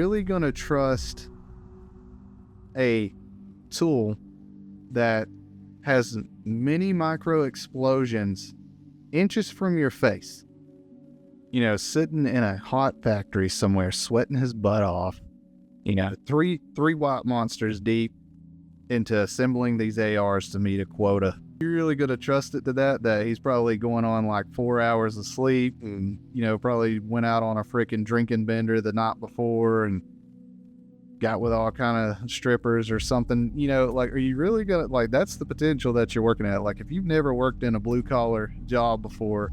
really going to trust a tool that has many micro explosions inches from your face? You know, sitting in a hot factory somewhere, sweating his butt off, you know, three white monsters deep into assembling these ARs to meet a quota. You're really going to trust it to that he's probably going on like 4 hours of sleep and, you know, probably went out on a freaking drinking bender the night before and got with all kind of strippers or something, you know, like, are you really going to, like, that's the potential that you're working at. Like, if you've never worked in a blue collar job before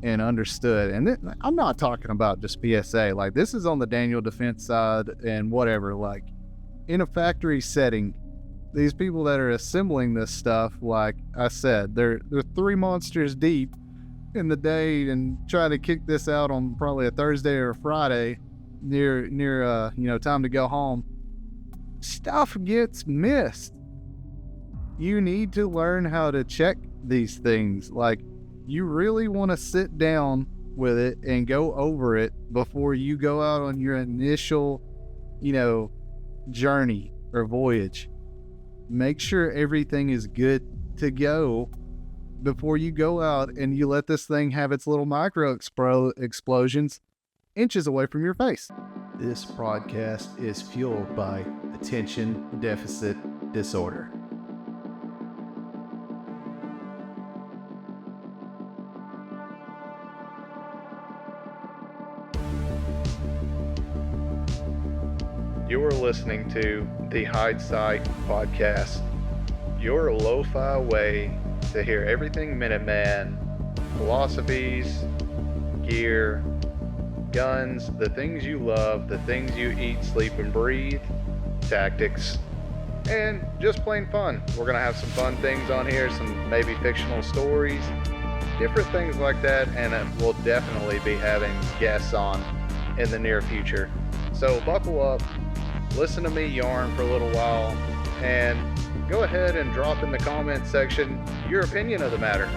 and understood, and I'm not talking about just PSA, like, this is on the Daniel Defense side and whatever, like, in a factory setting, these people that are assembling this stuff, like I said, they're 3 monsters deep in the day and trying to kick this out on probably a Thursday or a Friday near you know, time to go home. Stuff gets missed. You need to learn how to check these things. Like, you really want to sit down with it and go over it before you go out on your initial, you know, journey or voyage. Make sure everything is good to go before you go out and you let this thing have its little micro explosions inches away from your face. This broadcast is fueled by attention deficit disorder. You're listening to the Hidesite Podcast, your lo-fi way to hear everything Minuteman, philosophies, gear, guns, the things you love, the things you eat, sleep, and breathe, tactics, and just plain fun. We're going to have some fun things on here, some maybe fictional stories, different things like that, and we'll definitely be having guests on in the near future. So buckle up, listen to me yarn for a little while, and go ahead and drop in the comment section your opinion of the matter.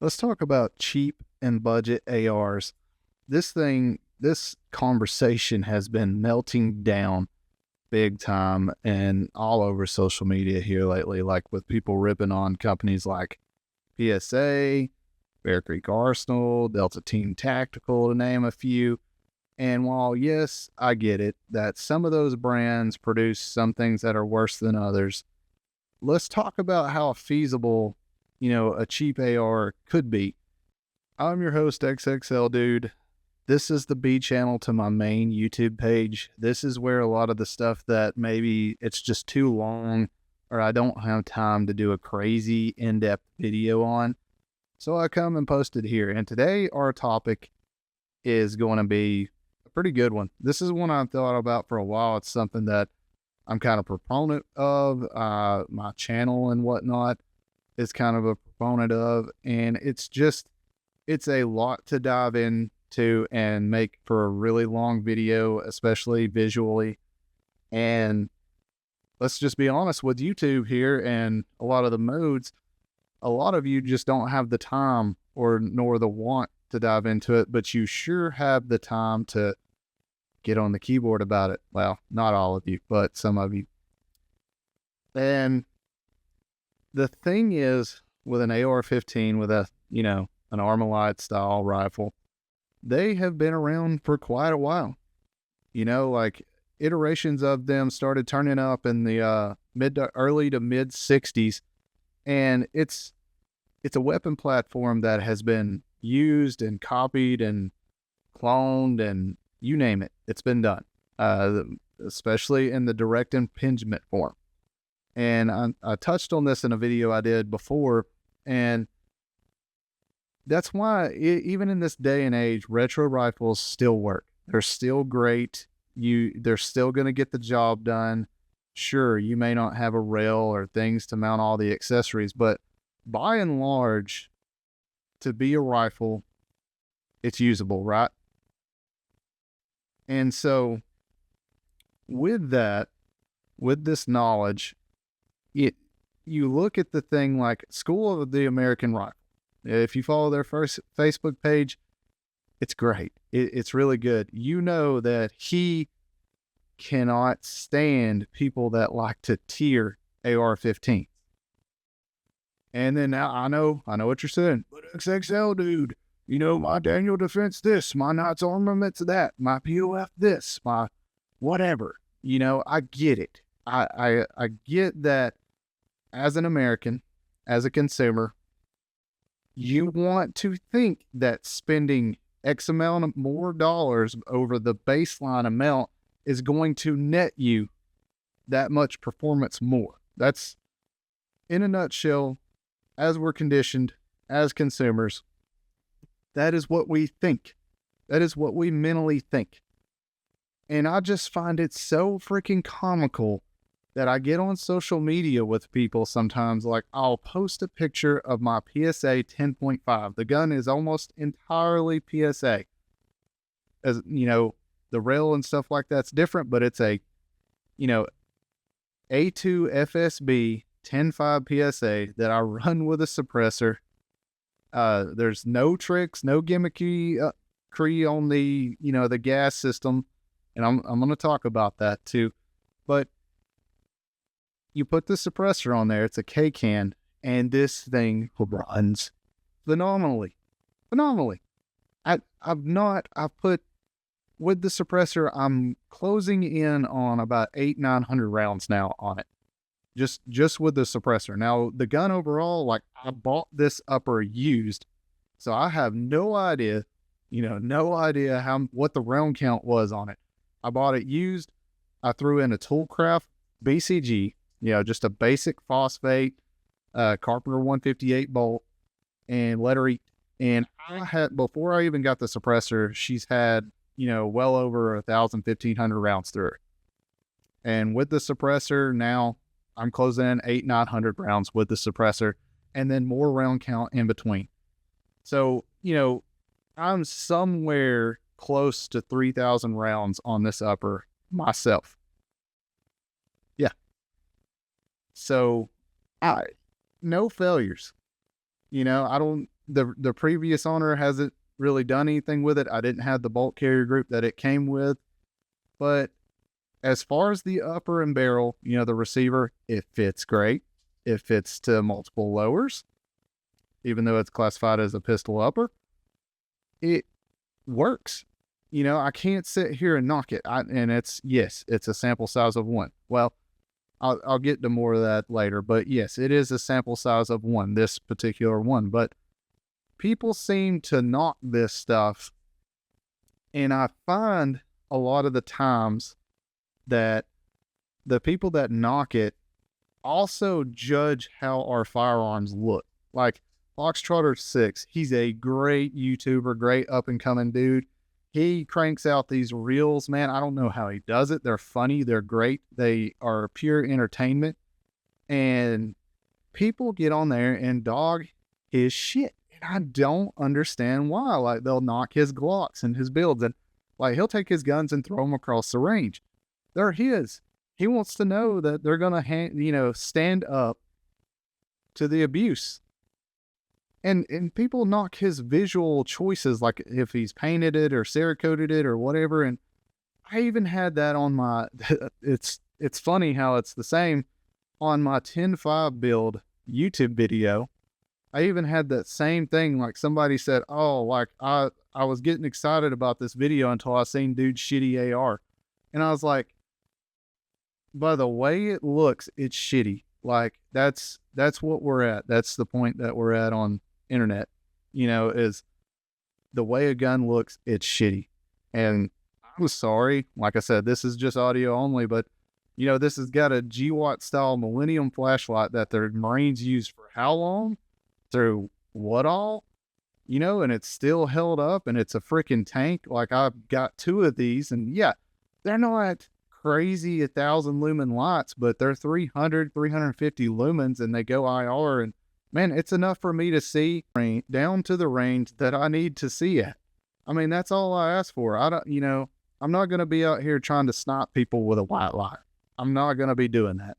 Let's talk about cheap and budget ARs. This conversation has been melting down big time and all over social media here lately, like with people ripping on companies like PSA, Bear Creek Arsenal, Delta Team Tactical, to name a few. And while, yes, I get it, that some of those brands produce some things that are worse than others, let's talk about how feasible, you know, a cheap AR could be. I'm your host, XXL Dude. This is the B channel to my main YouTube page. This is where a lot of the stuff that maybe it's just too long or I don't have time to do a crazy in-depth video on. So I come and post it here. And today our topic is going to be a pretty good one. This is one I've thought about for a while. It's something that I'm kind of a proponent of. My channel and whatnot is kind of a proponent of. And it's a lot to dive into and make for a really long video, especially visually. And let's just be honest with YouTube here and a lot of the modes. A lot of you just don't have the time nor the want to dive into it, but you sure have the time to get on the keyboard about it. Well, not all of you, but some of you. And the thing is, with an AR-15, with an Armalite style rifle, they have been around for quite a while. You know, like iterations of them started turning up in the early to mid 60s. And it's a weapon platform that has been used and copied and cloned and you name it. It's been done, especially in the direct impingement form. And I touched on this in a video I did before, and that's why even in this day and age, retro rifles still work. They're still great. They're still going to get the job done. Sure, you may not have a rail or things to mount all the accessories, but by and large, to be a rifle, it's usable, right? And so with this knowledge, you look at the thing like School of the American Rifle. If you follow their first Facebook page, it's great. It's really good. You know that he cannot stand people that like to tier AR-15. And then now I know what you're saying. But XXL, dude, you know, my Daniel Defense this, my Knights Armaments that, my POF this, my whatever. You know, I get it. I get that as an American, as a consumer, you want to think that spending X amount of more dollars over the baseline amount is going to net you that much performance more. That's, in a nutshell, as we're conditioned as consumers, that is what we think. That is what we mentally think. And I just find it so freaking comical that I get on social media with people sometimes. Like, I'll post a picture of my PSA 10.5. The gun is almost entirely PSA. As you know, the rail and stuff like that's different, but it's a, you know, A2 FSB 10.5 PSA that I run with a suppressor. There's no tricks, no gimmicky on the, you know, the gas system. And I'm going to talk about that too. But you put the suppressor on there, it's a K-can, and this thing runs phenomenally. I've put, with the suppressor, I'm closing in on about 900 rounds now on it. Just with the suppressor. Now, the gun overall, like, I bought this upper used, so I have no idea, what the round count was on it. I bought it used. I threw in a Toolcraft BCG, just a basic phosphate, Carpenter 158 bolt, and letter E. And I had, before I even got the suppressor, she's had, well over 1,500 rounds through her. And with the suppressor, now I'm closing in 900 rounds with the suppressor, and then more round count in between. So, I'm somewhere close to 3,000 rounds on this upper myself. Yeah. So, no failures. The previous owner hasn't really done anything with it. I didn't have the bolt carrier group that it came with. But as far as the upper and barrel, the receiver, it fits great. It fits to multiple lowers, even though it's classified as a pistol upper. It works. I can't sit here and knock it. It's a sample size of 1. Well, I'll get to more of that later, but yes, it is a sample size of 1, this particular one. But people seem to knock this stuff, and I find a lot of the times that the people that knock it also judge how our firearms look. Like Foxtrotter 6, he's a great YouTuber, great up-and-coming dude. He cranks out these reels, man. I don't know how he does it. They're funny. They're great. They are pure entertainment. And people get on there and dog his shit. And I don't understand why. Like, they'll knock his Glocks and his builds. And, like, he'll take his guns and throw them across the range. They're his. He wants to know that they're going to, stand up to the abuse. And people knock his visual choices, like if he's painted it or Cerakoted it or whatever. And I even had that on my, it's funny how it's the same on my 10.5 build YouTube video. I even had that same thing. Like, somebody said, oh, like I was getting excited about this video until I seen dude's shitty AR. And I was like, by the way it looks, it's shitty. Like, that's what we're at. That's the point that we're at on internet, is the way a gun looks, it's shitty. And I'm sorry, like I said, this is just audio only, but this has got a GWAT style Millennium flashlight that the Marines used for how long, through what all, and it's still held up, and it's a freaking tank. Like, I've got 2 of these, and yeah, they're not crazy 1,000 lumen lights, but they're 350 lumens, and they go IR, and man, it's enough for me to see down to the range that I need to see at. I mean, that's all I ask for. I'm not going to be out here trying to snipe people with a white light. I'm not going to be doing that.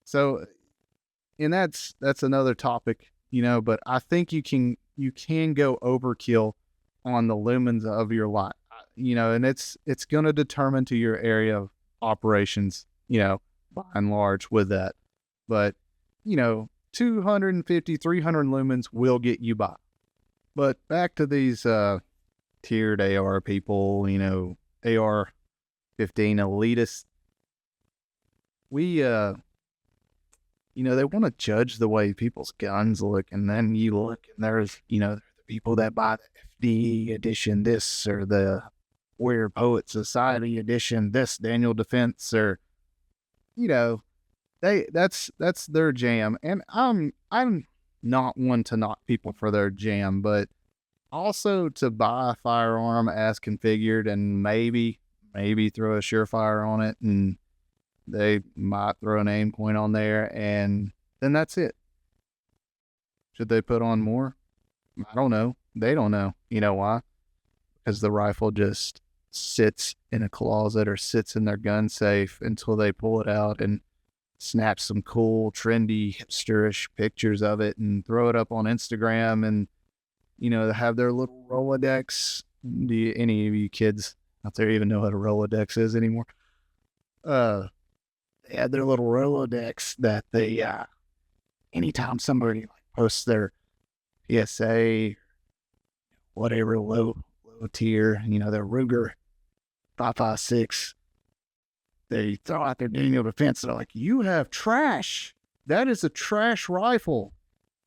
So, and that's another topic, but I think you can you can go overkill on the lumens of your lot, and it's going to determine to your area of operations, by and large with that. But, 250, 300 lumens will get you by. But back to these tiered AR people, AR-15 elitists, we, they want to judge the way people's guns look. And then you look and there's, the people that buy the FD edition, this, or the Warrior Poet Society edition, this Daniel Defense, or, that's their jam. And I'm not one to knock people for their jam, but also to buy a firearm as configured and maybe throw a Surefire on it, and they might throw an aim point on there, and then that's it. Should they put on more? I don't know. They don't know. You know why? Because the rifle just sits in a closet or sits in their gun safe until they pull it out and snap some cool, trendy, hipsterish pictures of it and throw it up on Instagram, and, have their little Rolodex. Do any of you kids out there even know what a Rolodex is anymore? They had their little Rolodex that they, anytime somebody posts their PSA, whatever low tier, their Ruger 5.56, they throw out their Daniel Defense. They're like, you have trash. That is a trash rifle.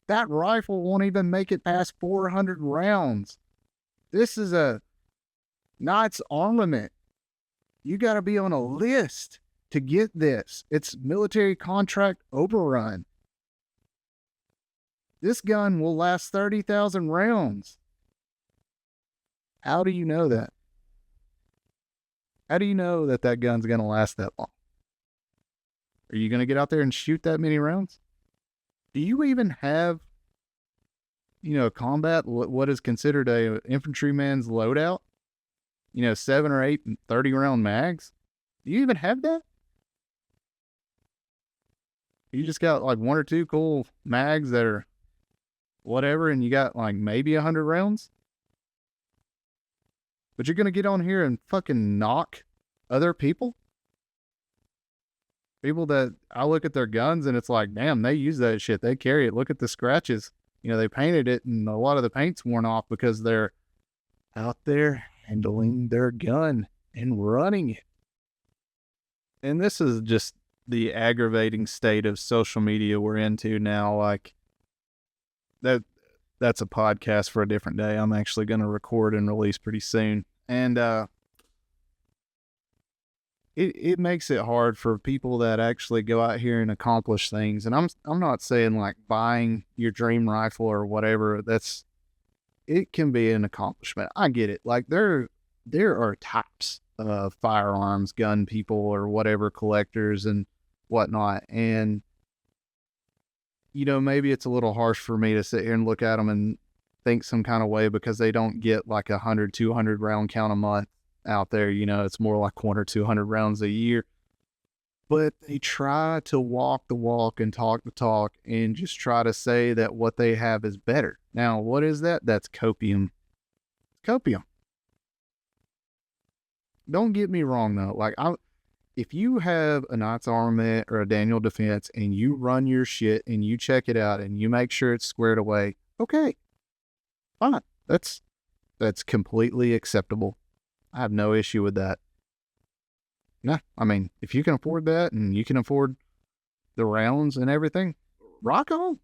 That rifle won't even make it past 400 rounds. This is a Knight's Armament. You got to be on a list to get this. It's military contract overrun. This gun will last 30,000 rounds. How do you know that? How do you know that gun's going to last that long? Are you going to get out there and shoot that many rounds? Do you even have, combat, what is considered a infantryman's loadout? 7 or 8 30-round mags? Do you even have that? You just got like 1 or 2 cool mags that are whatever, and you got like maybe 100 rounds? But you're going to get on here and fucking knock other people? People that I look at their guns and it's like, damn, they use that shit. They carry it. Look at the scratches. They painted it and a lot of the paint's worn off because they're out there handling their gun and running it. And this is just the aggravating state of social media we're into now. Like, that's a podcast for a different day. I'm actually going to record and release pretty soon. And it makes it hard for people that actually go out here and accomplish things. And I'm not saying like buying your dream rifle or whatever. It can be an accomplishment. I get it. Like there are types of firearms, gun people or whatever, collectors and whatnot. And, maybe it's a little harsh for me to sit here and look at them and think some kind of way because they don't get like 100, 200 round count a month out there. It's more like 100 or 200 rounds a year. But they try to walk the walk and talk the talk and just try to say that what they have is better. Now, what is that? That's copium. Copium. Don't get me wrong though. Like, if you have a Knight's Armament or a Daniel Defense and you run your shit and you check it out and you make sure it's squared away, okay, fine. That's completely acceptable. I have no issue with that. Nah, I mean, if you can afford that and you can afford the rounds and everything, rock on,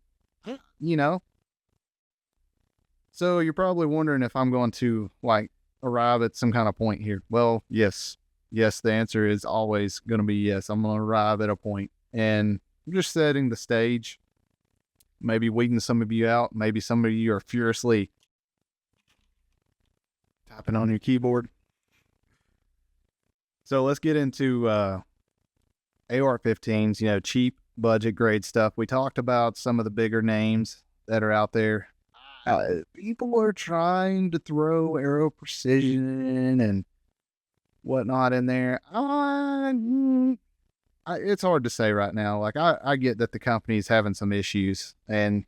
So you're probably wondering if I'm going to like arrive at some kind of point here. Well, yes, the answer is always going to be yes. I'm going to arrive at a point, and I'm just setting the stage, maybe weeding some of you out. Maybe some of you are furiously typing on your keyboard. So let's get into AR-15s, cheap budget grade stuff. We talked about some of the bigger names that are out there. People are trying to throw Aero Precision and whatnot in there. It's hard to say right now. Like, I get that the company's having some issues, and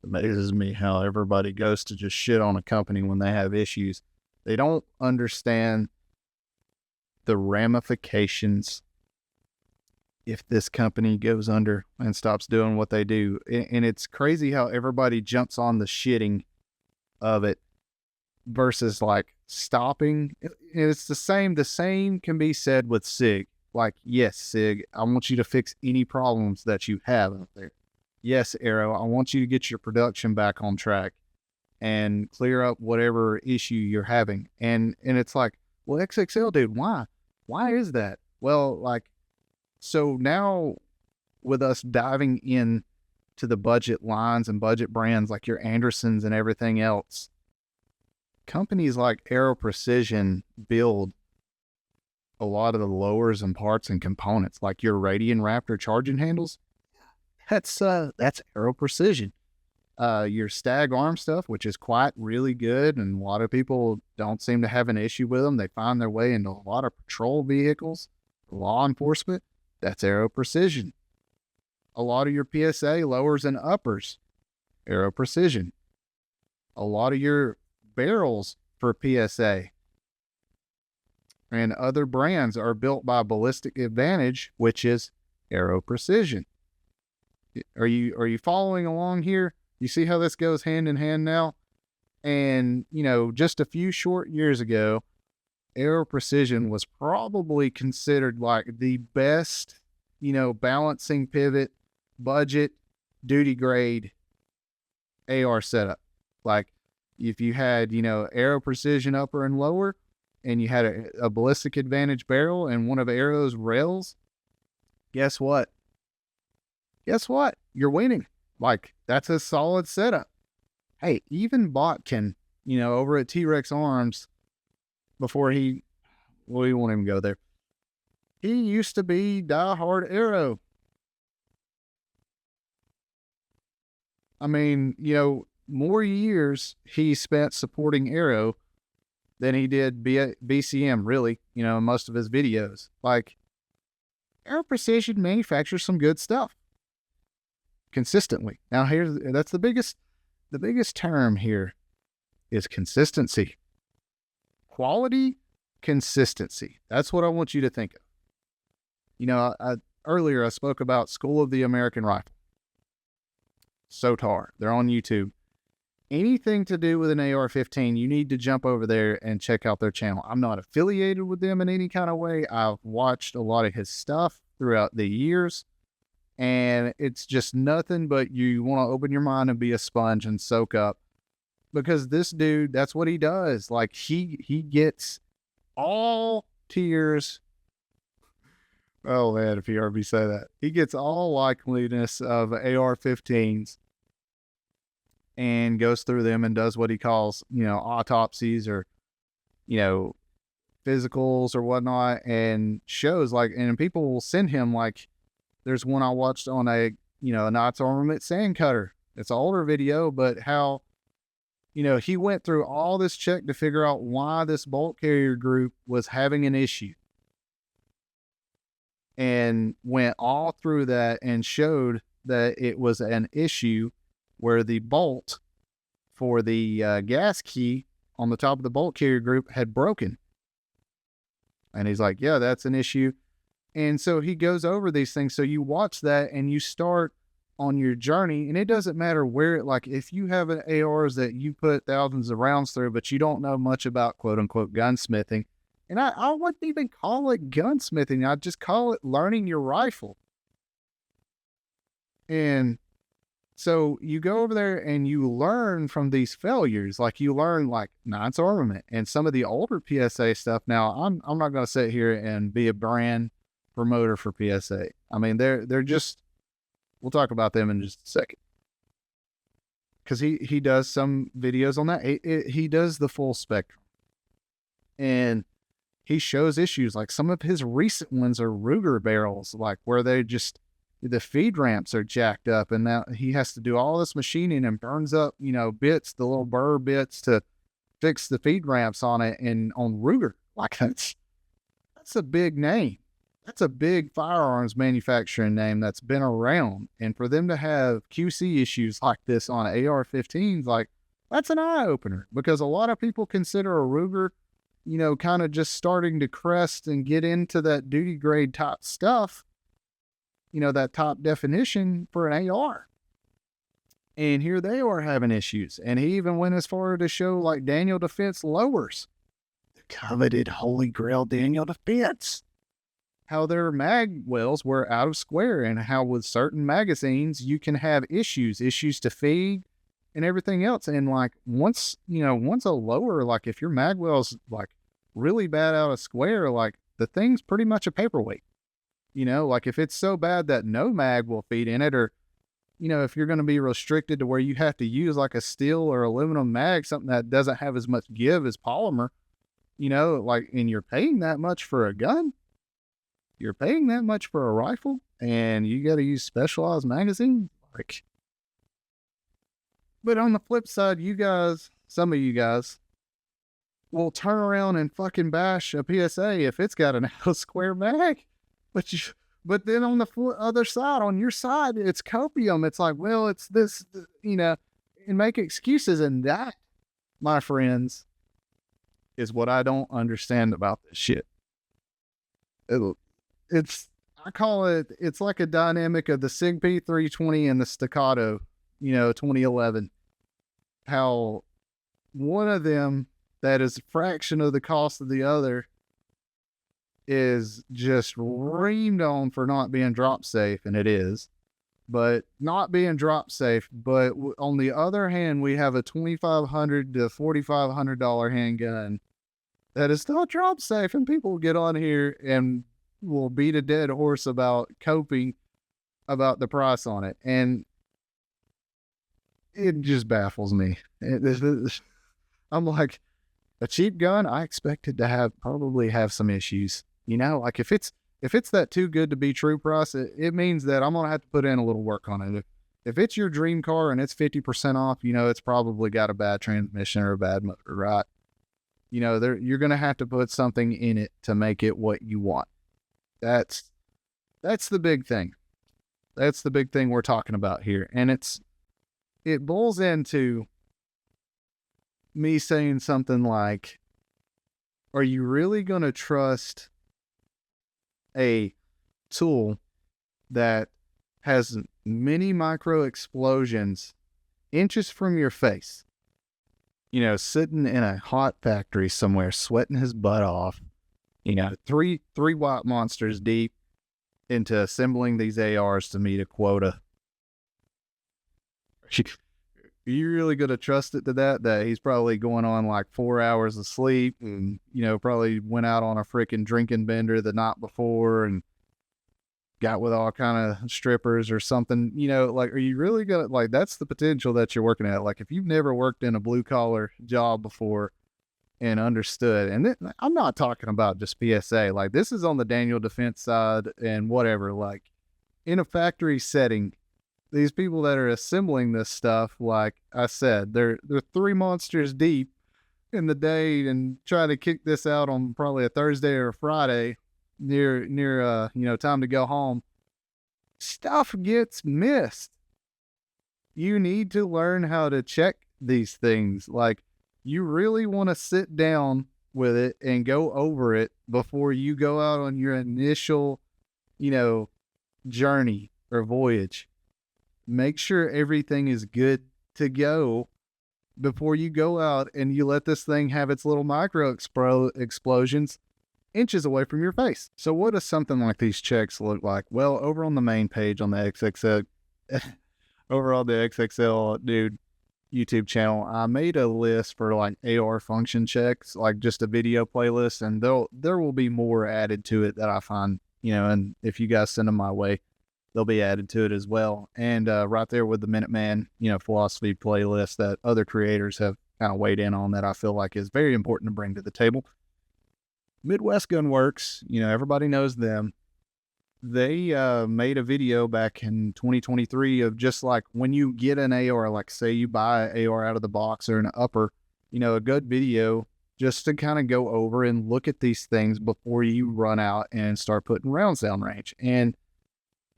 amazes me how everybody goes to just shit on a company when they have issues. They don't understand the ramifications if this company goes under and stops doing what they do. And it's crazy how everybody jumps on the shitting of it versus like stopping. It's the same. The same can be said with SIG. Like, yes, SIG, I want you to fix any problems that you have out there. Yes, Arrow, I want you to get your production back on track and clear up whatever issue you're having. And it's like, well, XXL, dude, why? Why is that? Well, like, so now with us diving in to the budget lines and budget brands like your Andersons and everything else, companies like Aero Precision build a lot of the lowers and parts and components, like your Radian Raptor charging handles. That's Aero Precision. Your Stag arm stuff, which is quite really good, and a lot of people don't seem to have an issue with them. They find their way into a lot of patrol vehicles, law enforcement. That's Aero Precision. A lot of your PSA lowers and uppers, Aero Precision. A lot of your barrels for PSA and other brands are built by Ballistic Advantage, which is Aero Precision. Are you following along here? You see how this goes hand in hand now? And, just a few short years ago, Aero Precision was probably considered like the best, balancing pivot, budget, duty grade AR setup. Like if you had, Aero Precision upper and lower, and you had a Ballistic Advantage barrel and one of Aero's rails, guess what? You're winning. Like, that's a solid setup. Hey, even Botkin, over at T-Rex Arms, before we won't even go there. He used to be diehard Aero. I mean, more years he spent supporting Aero than he did BCM, really, in most of his videos. Like, Aero Precision manufactures some good stuff consistently. Now, that's the biggest term here is consistency. Quality, consistency. That's what I want you to think of. Earlier I spoke about School of the American Rifle. SOTAR. They're on YouTube. Anything to do with an AR-15, you need to jump over there and check out their channel. I'm not affiliated with them in any kind of way. I've watched a lot of his stuff throughout the years, and it's just nothing but you want to open your mind and be a sponge and soak up, because this dude, that's what he does. Like, he gets all tears. Oh man, if you heard me say that. He gets all likeliness of AR-15s and goes through them and does what he calls, autopsies or, physicals or whatnot, and shows like, and people will send him, like, there's one I watched on a Knight's Armament sand cutter. It's an older video, but how, he went through all this check to figure out why this bolt carrier group was having an issue, and went all through that and showed that it was an issue where the bolt for the gas key on the top of the bolt carrier group had broken. And he's like, yeah, that's an issue. And so he goes over these things. So you watch that and you start on your journey, and it doesn't matter where, like, if you have an ARs that you put thousands of rounds through, but you don't know much about quote unquote gunsmithing. And I wouldn't even call it gunsmithing. I'd just call it learning your rifle. And so you go over there and you learn from these failures. Like, you learn like Knight's Armament and some of the older PSA stuff. Now, I'm not going to sit here and be a brand promoter for PSA. I mean, they're just, we'll talk about them in just a second. Because he does some videos on that. He does the full spectrum. And he shows issues. Like, some of his recent ones are Ruger barrels, like where they just, the feed ramps are jacked up, and now he has to do all this machining and burns up, bits, the little burr bits to fix the feed ramps on it, and on Ruger. Like, that's a big name. that's a big firearms manufacturing name that's been around. And for them to have QC issues like this on AR-15s, like, that's an eye opener, because a lot of people consider a Ruger, kind of just starting to crest and get into that duty grade type stuff, that top definition for an AR. And here they are having issues. And he even went as far to show like Daniel Defense lowers, the coveted Holy Grail Daniel Defense, how their mag wells were out of square, and how with certain magazines you can have issues to feed and everything else. And like once a lower, like if your mag well's like really bad out of square, like the thing's pretty much a paperweight. Like if it's so bad that no mag will feed in it, or if you're going to be restricted to where you have to use like a steel or aluminum mag, something that doesn't have as much give as polymer, like, and you're paying that much for a gun, you're paying that much for a rifle, and you got to use specialized magazine. Like, but on the flip side, some of you guys will turn around and fucking bash a PSA if it's got an out of square mag. But then on the other side, on your side, it's copium. It's like, well, it's this, and make excuses. And that, my friends, is what I don't understand about this shit. I call it's like a dynamic of the SIG P320 and the Staccato, 2011. How one of them that is a fraction of the cost of the other is just reamed on for not being drop safe, and it is, but not being drop safe. But on the other hand, we have a $2,500 to $4,500 handgun that is not drop safe, and people get on here and will beat a dead horse about coping about the price on it, and it just baffles me. I'm like, a cheap gun, I expect it to probably have some issues. Like if it's that too good to be true price, it means that I'm going to have to put in a little work on it. If it's your dream car and it's 50% off, it's probably got a bad transmission or a bad motor, right? You're going to have to put something in it to make it what you want. That's the big thing. That's the big thing we're talking about here. And it boils into me saying something like, are you really going to trust a tool that has many micro explosions inches from your face, sitting in a hot factory somewhere, sweating his butt off, three white monsters deep into assembling these ARs to meet a quota? Are you really going to trust it to that he's probably going on like 4 hours of sleep and, probably went out on a freaking drinking bender the night before and got with all kind of strippers or something, like, are you really going to, like, that's the potential that you're working at. Like if you've never worked in a blue collar job before and understood, and I'm not talking about just PSA, like this is on the Daniel Defense side and whatever, like in a factory setting, these people that are assembling this stuff, like I said, they're three monsters deep in the day and trying to kick this out on probably a Thursday or a Friday near time to go home. Stuff gets missed. You need to learn how to check these things. Like, you really want to sit down with it and go over it before you go out on your initial, journey or voyage. Make sure everything is good to go before you go out and you let this thing have its little micro explosions inches away from your face. So what does something like these checks look like? Well, over on the main page on the XXL, over on the XXL Dude YouTube channel, I made a list for like AR function checks, like just a video playlist, and there will be more added to it that I find, and if you guys send them my way, they'll be added to it as well. And right there with the Minuteman, philosophy playlist that other creators have kind of weighed in on that I feel like is very important to bring to the table. Midwest Gun Works, everybody knows them. They made a video back in 2023 of just like when you get an AR, like say you buy an AR out of the box or an upper, a good video just to kind of go over and look at these things before you run out and start putting rounds down range. And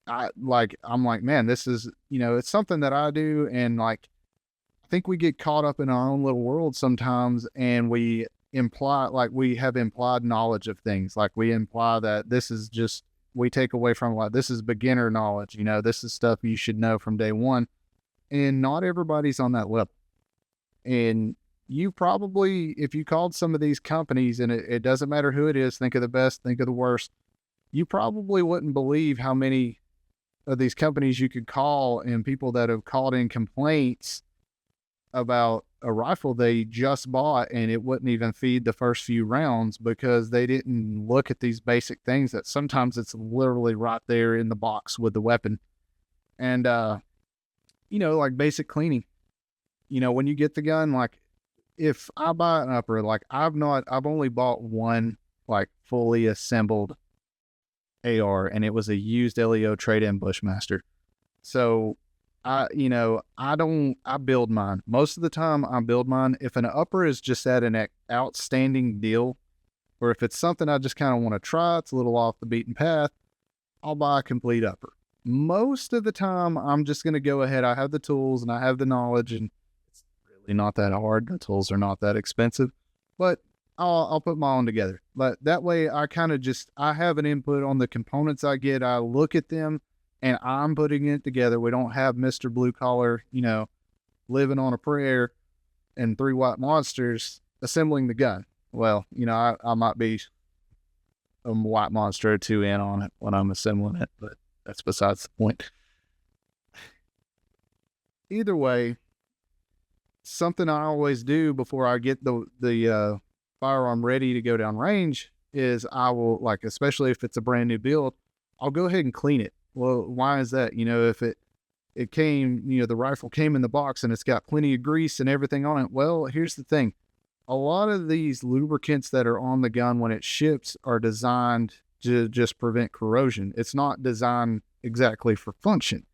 I'm like, man, this is, it's something that I do. And like, I think we get caught up in our own little world sometimes, and we have implied knowledge of things. Like we imply that this is just, we take away from like, this is beginner knowledge, this is stuff you should know from day one. And not everybody's on that level. And you probably, if you called some of these companies, and it doesn't matter who it is, think of the best, think of the worst, you probably wouldn't believe how many of these companies you could call, and people that have called in complaints about a rifle they just bought and it wouldn't even feed the first few rounds because they didn't look at these basic things that sometimes it's literally right there in the box with the weapon. And, like basic cleaning, when you get the gun, like if I buy an upper, like I've only bought one like fully assembled AR, and it was a used LEO trade-in Bushmaster. So I build mine. Most of the time I build mine. If an upper is just at an outstanding deal, or if it's something I just kind of want to try, it's a little off the beaten path, I'll buy a complete upper. Most of the time I'm just going to go ahead. I have the tools and I have the knowledge, and it's really not that hard. The tools are not that expensive, but I'll put my own together. But that way I kind of I have an input on the components I get. I look at them and I'm putting it together. We don't have Mr. Blue Collar, living on a prayer and 3 white monsters assembling the gun. Well, I might be a white monster or 2 in on it when I'm assembling it, but that's besides the point. Either way, something I always do before I get the firearm ready to go down range is I will, like, especially if it's a brand new build, I'll go ahead and clean it. Well, why is that? If it came, the rifle came in the box and it's got plenty of grease and everything on it. Well, here's the thing. A lot of these lubricants that are on the gun when it ships are designed to just prevent corrosion. It's not designed exactly for function.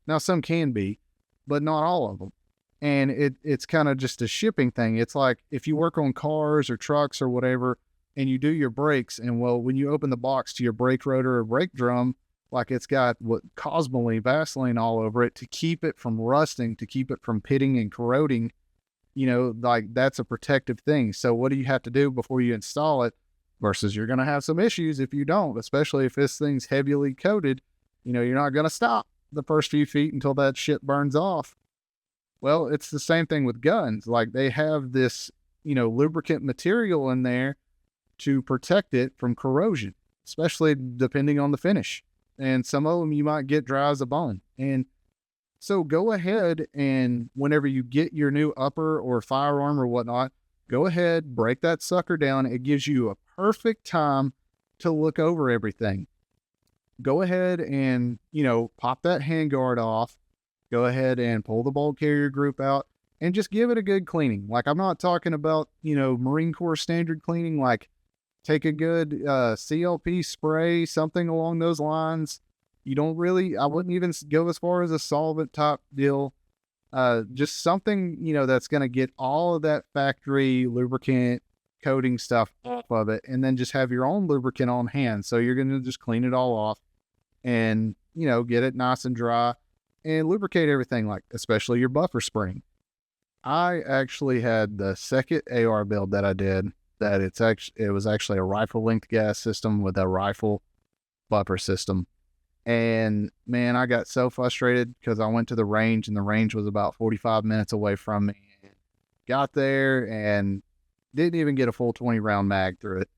Now, some can be, but not all of them. And it's kind of just a shipping thing. It's like if you work on cars or trucks or whatever, and you do your brakes, and when you open the box to your brake rotor or brake drum, like it's got Vaseline all over it to keep it from rusting, to keep it from pitting and corroding, like that's a protective thing. So what do you have to do before you install it? Versus you're going to have some issues if you don't, especially if this thing's heavily coated, you're not going to stop the first few feet until that shit burns off. Well, it's the same thing with guns. Like they have this, lubricant material in there to protect it from corrosion, especially depending on the finish. And some of them you might get dry as a bone. And so go ahead, and whenever you get your new upper or firearm or whatnot, go ahead, break that sucker down. It gives you a perfect time to look over everything. Go ahead and, pop that handguard off. Go ahead and pull the bolt carrier group out and just give it a good cleaning. Like I'm not talking about, Marine Corps standard cleaning, like take a good CLP spray, something along those lines. I wouldn't even go as far as a solvent type deal. Just something, that's going to get all of that factory lubricant coating stuff off of it, and then just have your own lubricant on hand. So you're going to just clean it all off and, get it nice and dry and lubricate everything, like especially your buffer spring. I actually had the second AR build that I did that it was actually a rifle linked gas system with a rifle buffer system. And man, I got so frustrated because I went to the range, and the range was about 45 minutes away from me. Got there and didn't even get a full 20 round mag through it.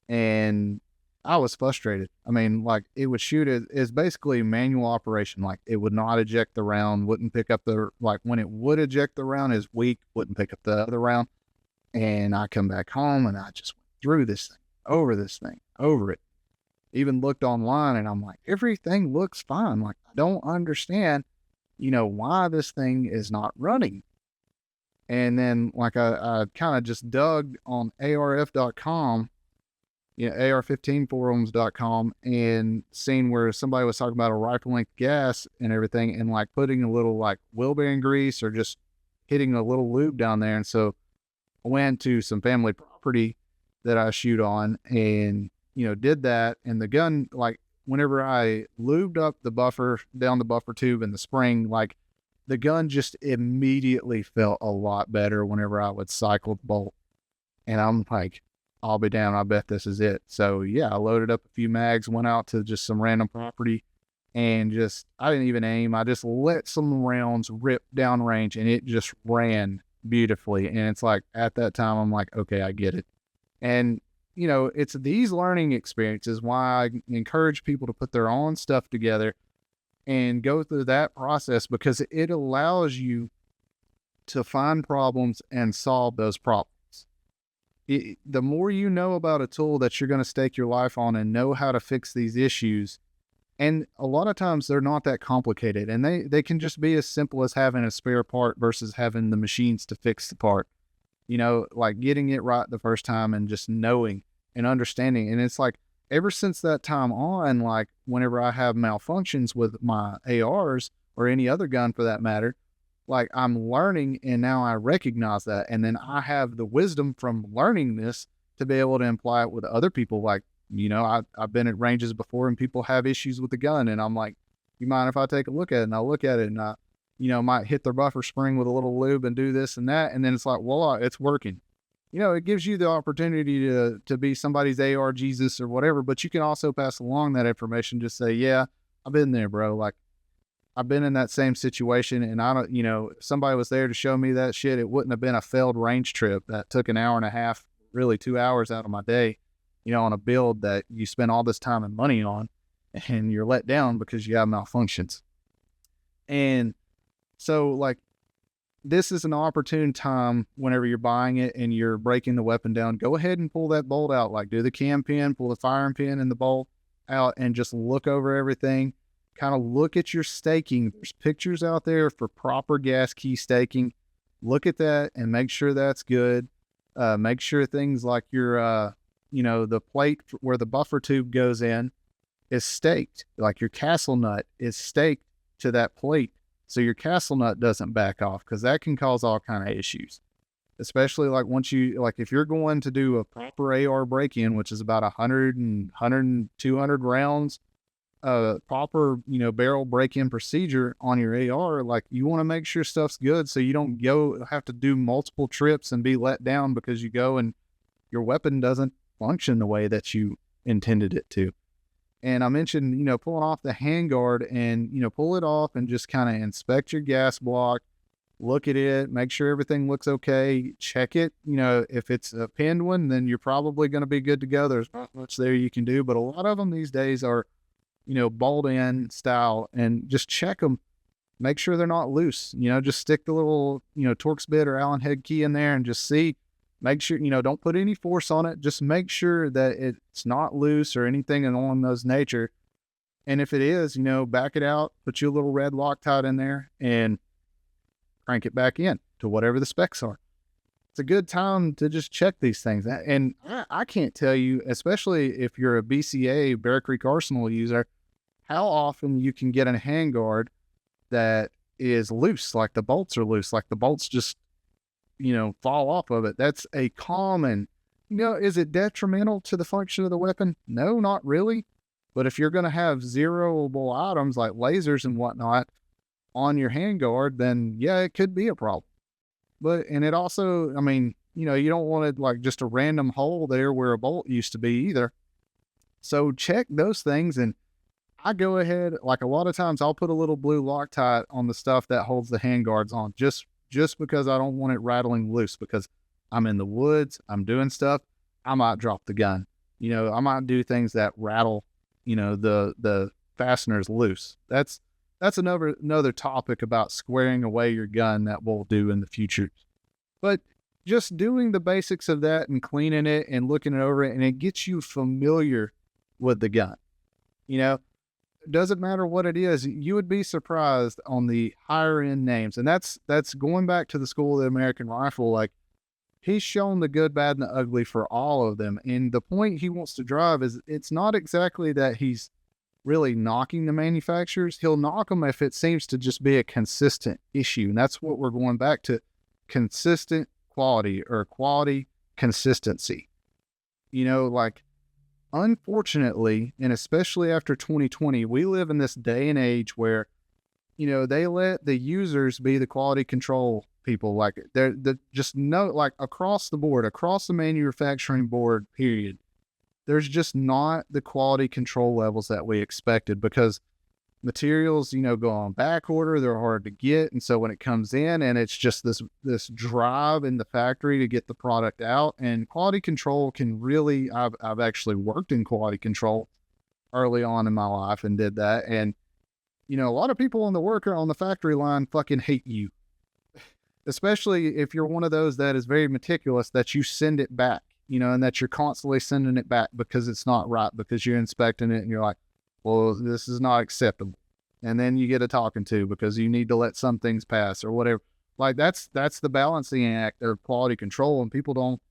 And I was frustrated. I mean, like it would shoot it's basically manual operation. Like it would not eject the round, wouldn't pick up when it would eject the round is weak, wouldn't pick up the other round. And I come back home and I just went through this thing, over it. Even looked online and I'm like, everything looks fine. Like I don't understand, why this thing is not running. And then like I kind of just dug on ARF.com, AR-15forums.com, and seen where somebody was talking about a rifle length gas and everything, and like putting a little like wheel bearing grease or just hitting a little lube down there. And so I went to some family property that I shoot on, and, did that. And the gun, like, whenever I lubed up the buffer down the buffer tube and the spring, like, the gun just immediately felt a lot better whenever I would cycle the bolt. And I'm like, I'll be damned, I bet this is it. So yeah, I loaded up a few mags, went out to just some random property, and I didn't even aim. I just let some rounds rip downrange, and it just ran beautifully. And it's like, at that time, I'm like, okay, I get it. And, it's these learning experiences why I encourage people to put their own stuff together and go through that process, because it allows you to find problems and solve those problems. The more you know about a tool that you're going to stake your life on and know how to fix these issues, and a lot of times they're not that complicated, and they can just be as simple as having a spare part versus having the machines to fix the part, like getting it right the first time and just knowing and understanding. And it's like, ever since that time on, like whenever I have malfunctions with my ARs or any other gun for that matter, like I'm learning, and now I recognize that. And then I have the wisdom from learning this to be able to imply it with other people. Like, I've been at ranges before and people have issues with the gun, and I'm like, you mind if I take a look at it? And I look at it, and I, might hit their buffer spring with a little lube and do this and that. And then it's like, voila, it's working. It gives you the opportunity to be somebody's AR Jesus or whatever, but you can also pass along that information. Just say, yeah, I've been there, bro. Like, I've been in that same situation, and I don't, if somebody was there to show me that shit, it wouldn't have been a failed range trip that took an hour and a half, really 2 hours out of my day, on a build that you spend all this time and money on, and you're let down because you have malfunctions. And so, like, this is an opportune time whenever you're buying it and you're breaking the weapon down. Go ahead and pull that bolt out. Like, do the cam pin, pull the firing pin and the bolt out, and just look over everything. Kind of look at your staking. There's pictures out there for proper gas key staking. Look at that and make sure that's good. Make sure things like your, the plate where the buffer tube goes in is staked. Like your castle nut is staked to that plate, so your castle nut doesn't back off, because that can cause all kind of issues. Especially like if you're going to do a proper AR break-in, which is about 100, 200 rounds, proper, barrel break-in procedure on your AR, like you want to make sure stuff's good so you don't have to do multiple trips and be let down because you go and your weapon doesn't function the way that you intended it to. And I mentioned, pulling off the handguard, and, pull it off and just kind of inspect your gas block, look at it, make sure everything looks okay, check it. If it's a pinned one, then you're probably going to be good to go. There's not much there you can do, but a lot of them these days are, bolt in style, and just check them. Make sure they're not loose. Just stick the little, Torx bit or Allen head key in there and just see. Make sure, don't put any force on it. Just make sure that it's not loose or anything along those nature. And if it is, back it out, put your little red Loctite in there, and crank it back in to whatever the specs are. It's a good time to just check these things. And I can't tell you, especially if you're a BCA, Bear Creek Arsenal user, how often you can get a handguard that is loose, like the bolts are loose, like the bolts just, fall off of it. That's a common, is it detrimental to the function of the weapon? No, not really. But if you're going to have zeroable items like lasers and whatnot on your handguard, then yeah, it could be a problem. And it also, you don't want it like just a random hole there where a bolt used to be either. So check those things. And I go ahead, like a lot of times I'll put a little blue Loctite on the stuff that holds the handguards on, just because I don't want it rattling loose, because I'm in the woods, I'm doing stuff, I might drop the gun. I might do things that rattle, the fasteners loose. That's another topic about squaring away your gun that we'll do in the future. But just doing the basics of that and cleaning it and looking it over, and it gets you familiar with the gun. It doesn't matter what it is. You would be surprised on the higher end names. And that's going back to the school of the American rifle. Like, he's shown the good, bad, and the ugly for all of them. And the point he wants to drive is, it's not exactly that he's really knocking the manufacturers. He'll knock them if it seems to just be a consistent issue. And that's what we're going back to: consistent quality, or quality consistency. You know, like, unfortunately, and especially after 2020, we live in this day and age where, you know, they let the users be the quality control people. Like, they're just no, like, across the board, across the manufacturing board, period. There's just not the quality control levels that we expected, because materials, you know, go on back order. They're hard to get. And so when it comes in, and it's just this drive in the factory to get the product out, and quality control can really, I've actually worked in quality control early on in my life and did that. And, you know, a lot of people on the factory line fucking hate you, especially if you're one of those that is very meticulous, that you send it back, you know, and that you're constantly sending it back because it's not right, because you're inspecting it and you're like, well, this is not acceptable. And then you get a talking to because you need to let some things pass or whatever. Like, that's the balancing act of quality control. And people don't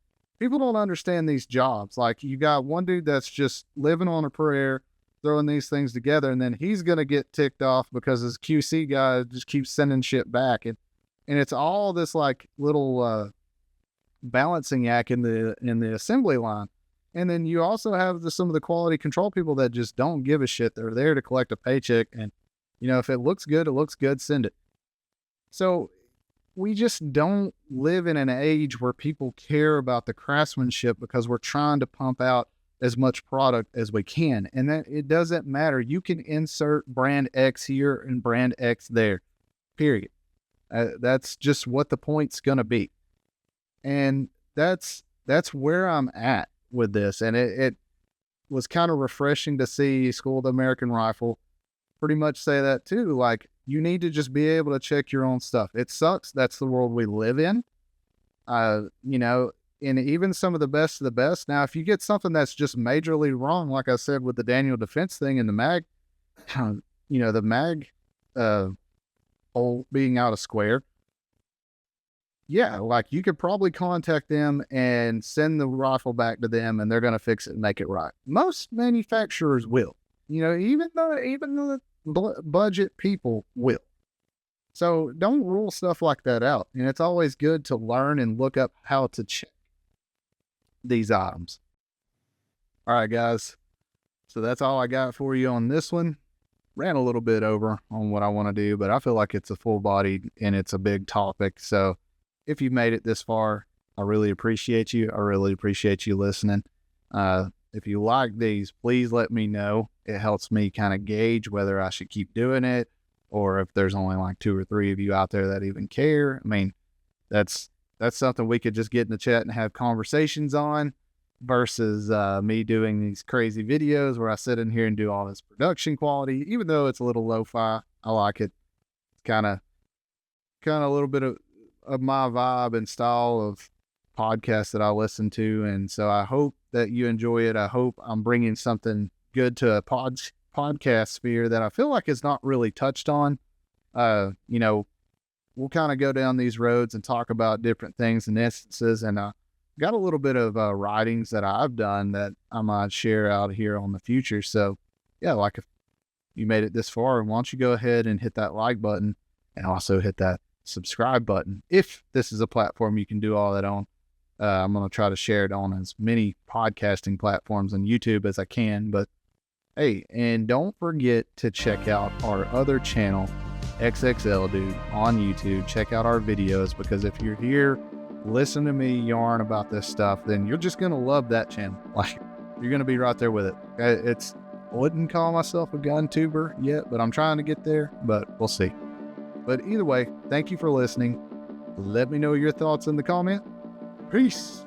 understand these jobs. Like, you got one dude that's just living on a prayer, throwing these things together, and then he's going to get ticked off because his QC guy just keeps sending shit back. And it's all this like little balancing act in the assembly line. And then you also have some of the quality control people that just don't give a shit. They're there to collect a paycheck. And, you know, if it looks good, send it. So we just don't live in an age where people care about the craftsmanship, because we're trying to pump out as much product as we can. And that it doesn't matter. You can insert brand X here and brand X there, period. That's just what the point's going to be. And that's where I'm at with this. And it was kind of refreshing to see School of the American Rifle pretty much say that too. Like, you need to just be able to check your own stuff. It sucks. That's the world we live in. You know, and even some of the best of the best. Now, if you get something that's just majorly wrong, like I said, with the Daniel Defense thing and the mag, you know, the mag hole being out of square, yeah, like, you could probably contact them and send the rifle back to them, and they're going to fix it and make it right. Most manufacturers will, you know, even the budget people will. So don't rule stuff like that out. And it's always good to learn and look up how to check these items. All right, guys. So that's all I got for you on this one. Ran a little bit over on what I want to do, but I feel like it's a full body and it's a big topic. So if you've made it this far, I really appreciate you. I really appreciate you listening. If you like these, please let me know. It helps me kind of gauge whether I should keep doing it, or if there's only like 2 or 3 of you out there that even care. I mean, that's something we could just get in the chat and have conversations on, versus me doing these crazy videos where I sit in here and do all this production quality. Even though it's a little lo-fi, I like it. It's kind of a little bit of my vibe and style of podcasts that I listen to. And so I hope that you enjoy it. I hope I'm bringing something good to a podcast sphere that I feel like is not really touched on. You know, we'll kind of go down these roads and talk about different things and instances. And got a little bit of writings that I've done that I might share out here on the future. So yeah, like, if you made it this far, why don't you go ahead and hit that like button, and also hit that subscribe button. If this is a platform you can do all that on, I'm going to try to share it on as many podcasting platforms on YouTube as I can. But hey, and don't forget to check out our other channel, XXL Dude, on YouTube. Check out our videos, because if you're here, listen to me yarn about this stuff, then you're just going to love that channel. Like, you're going to be right there with it. I wouldn't call myself a gun tuber yet, but I'm trying to get there, but we'll see. But either way, thank you for listening. Let me know your thoughts in the comment. Peace.